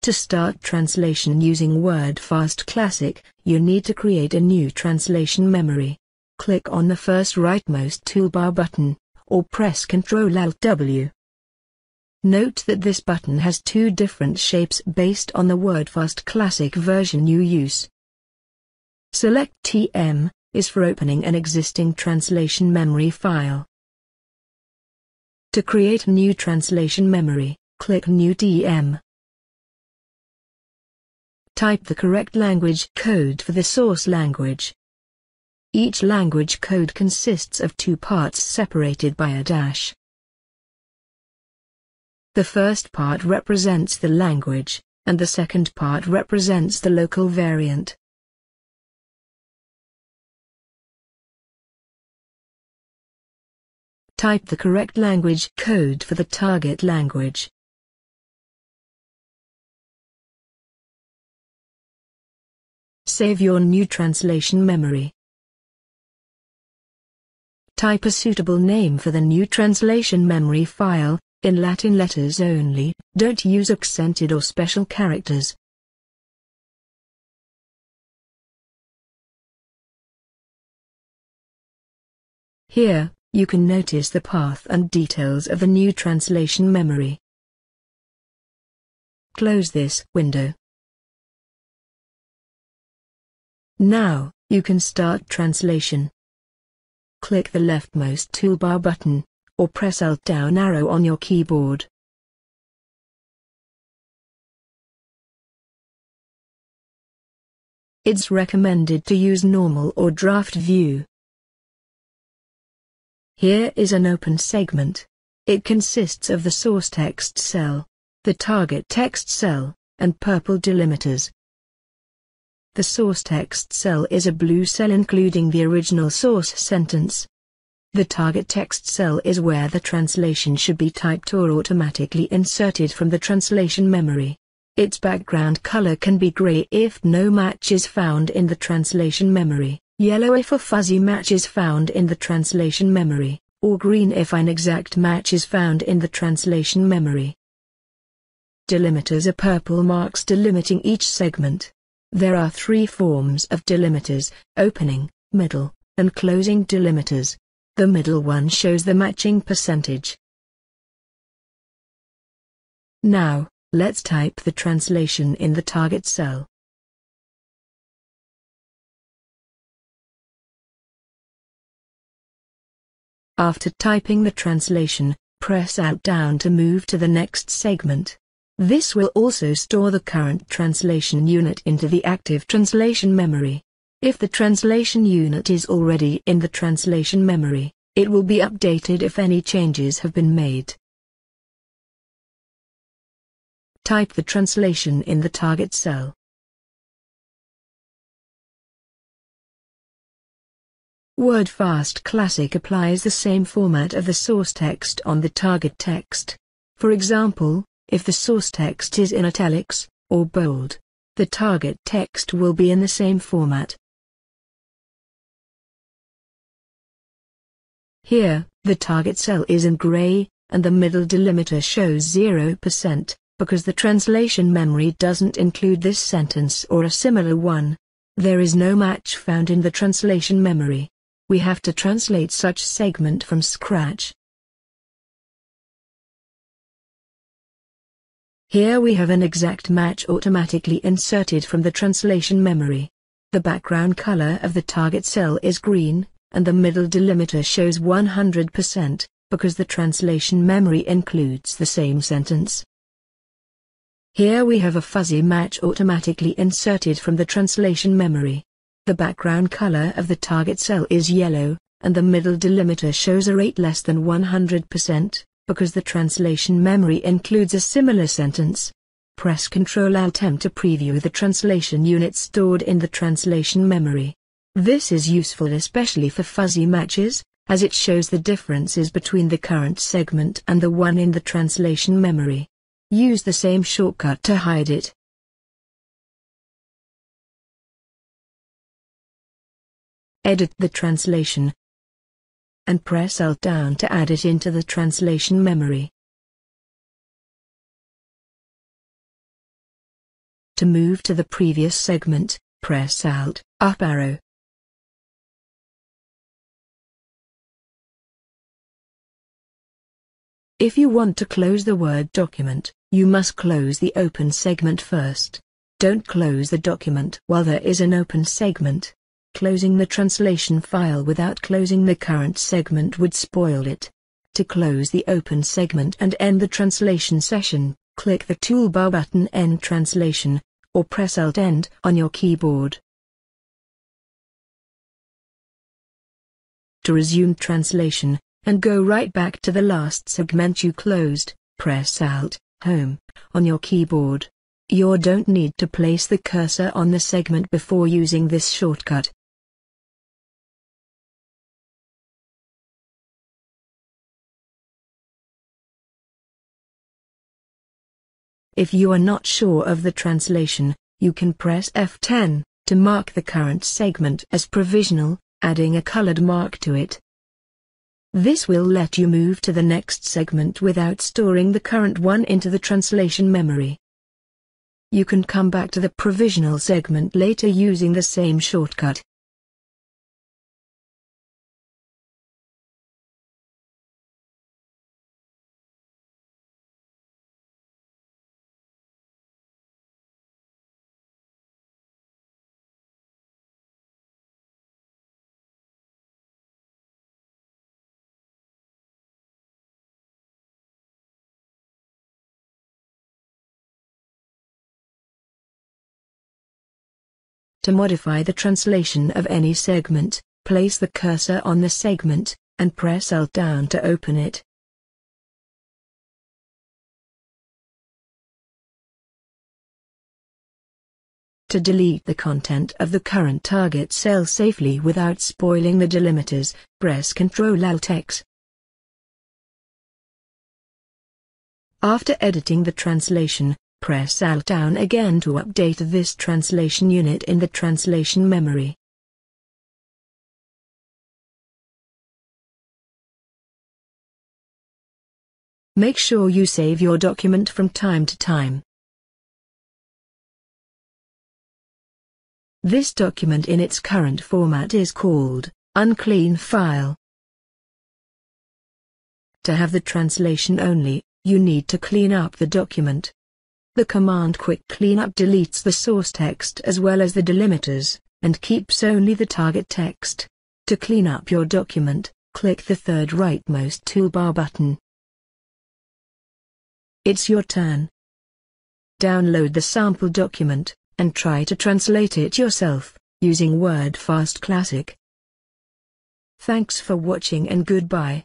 To start translation using WordFast Classic, you need to create a new translation memory. Click on the first rightmost toolbar button, or press Ctrl-Alt-W. Note that this button has two different shapes based on the WordFast Classic version you use. Select TM is for opening an existing translation memory file. To create a new translation memory, click New TM. Type the correct language code for the source language. Each language code consists of two parts separated by a dash. The first part represents the language, and the second part represents the local variant. Type the correct language code for the target language. Save your new translation memory. Type a suitable name for the new translation memory file, in Latin letters only, don't use accented or special characters. Here, you can notice the path and details of the new translation memory. Close this window. Now, you can start translation. Click the leftmost toolbar button, or press Alt down arrow on your keyboard. It's recommended to use normal or draft view. Here is an open segment. It consists of the source text cell, the target text cell, and purple delimiters. The source text cell is a blue cell including the original source sentence. The target text cell is where the translation should be typed or automatically inserted from the translation memory. Its background color can be gray if no match is found in the translation memory, yellow if a fuzzy match is found in the translation memory, or green if an exact match is found in the translation memory. Delimiters are purple marks delimiting each segment. There are three forms of delimiters: opening, middle, and closing delimiters. The middle one shows the matching percentage. Now, let's type the translation in the target cell. After typing the translation, press Alt down to move to the next segment. This will also store the current translation unit into the active translation memory. If the translation unit is already in the translation memory, it will be updated if any changes have been made. Type the translation in the target cell. WordFast Classic applies the same format of the source text on the target text. For example, if the source text is in italics, or bold, the target text will be in the same format. Here, the target cell is in gray, and the middle delimiter shows 0%, because the translation memory doesn't include this sentence or a similar one. There is no match found in the translation memory. We have to translate such segment from scratch. Here we have an exact match automatically inserted from the translation memory. The background color of the target cell is green, and the middle delimiter shows 100%, because the translation memory includes the same sentence. Here we have a fuzzy match automatically inserted from the translation memory. The background color of the target cell is yellow, and the middle delimiter shows a rate less than 100%, because the translation memory includes a similar sentence. Press Ctrl-Alt-M to preview the translation unit stored in the translation memory. This is useful especially for fuzzy matches, as it shows the differences between the current segment and the one in the translation memory. Use the same shortcut to hide it. Edit the translation. and press Alt down to add it into the translation memory. To move to the previous segment, press Alt, up arrow. If you want to close the Word document, you must close the open segment first. Don't close the document while there is an open segment. Closing the translation file without closing the current segment would spoil it. To close the open segment and end the translation session, click the toolbar button End Translation, or press Alt End on your keyboard. To resume translation, and go right back to the last segment you closed, press Alt, Home, on your keyboard. You don't need to place the cursor on the segment before using this shortcut. If you are not sure of the translation, you can press F10 to mark the current segment as provisional, adding a colored mark to it. This will let you move to the next segment without storing the current one into the translation memory. You can come back to the provisional segment later using the same shortcut. To modify the translation of any segment, place the cursor on the segment, and press Alt down to open it. To delete the content of the current target cell safely without spoiling the delimiters, press Ctrl-Alt-X. After editing the translation, press Alt down again to update this translation unit in the translation memory. Make sure you save your document from time to time. This document in its current format is called unclean file. To have the translation only, you need to clean up the document. The command Quick Cleanup deletes the source text as well as the delimiters, and keeps only the target text. To clean up your document, click the third rightmost toolbar button. It's your turn. Download the sample document, and try to translate it yourself, using WordFast Classic. Thanks for watching and goodbye.